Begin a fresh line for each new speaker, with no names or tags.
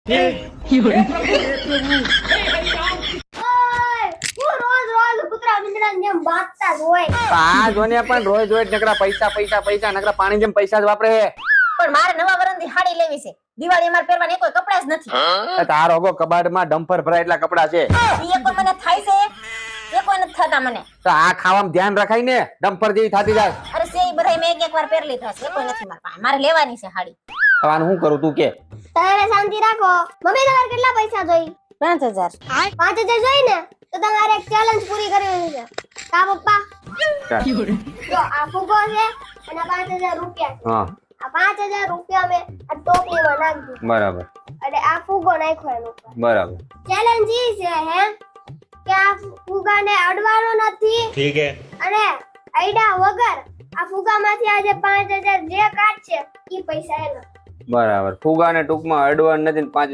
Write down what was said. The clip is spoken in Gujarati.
આ જોને પણ રોજ રોજ નકરા પૈસા પૈસા પૈસા નકરા પાણી જેમ પૈસા જ વાપરે છે.
પણ મારે નવા વરણની હાડી લેવી છે. દિવાળી અમાર પહેરવાના કોઈ કપડા જ નથી.
તારો હગો કબાડમાં ડમ્પર ભરાય એટલા કપડા છે.
ઈ કોઈ મને થાય છે, એ કોઈ નથી થતા મને.
તો આ ખાવામાં ધ્યાન રખાય ને, ડમ્પર જેવી થાતી જાય.
અરે સે ઈ બધાય મેં એક વાર પહેરી લીધા છે, કોઈ નથી મારા પાસે. મારે લેવાની છે હાડી.
હવે આનું શું કરું તું કે?
તારે શાંતિ રાખો. મમ્મી તમારે કેટલા પૈસા જોઈ?
5000.
5000 જોઈ ને તો તમારે એક ચેલેન્જ પૂરી કરવી છે. કા પપ્પા? જો આ ફુગો છે અને 5000 રૂપિયા છે.
હા.
આ 5000 રૂપિયા મે આ ટોપલીમાં નાખી દીધું.
બરાબર.
અને આ ફુગો નાખ્યો એનો ઉપર.
બરાબર.
ચેલેન્જ ઈ છે હે કે આ ફુગાને અડવાનો નથી.
ઠીક હે.
અને આઈડા વગર આ ફુગામાંથી આ જે 5000 જે કાઢશે ઈ પૈસા એનો.
બરાબર. ફુગાને ટૂંકમાં અડવાનું નથી 5000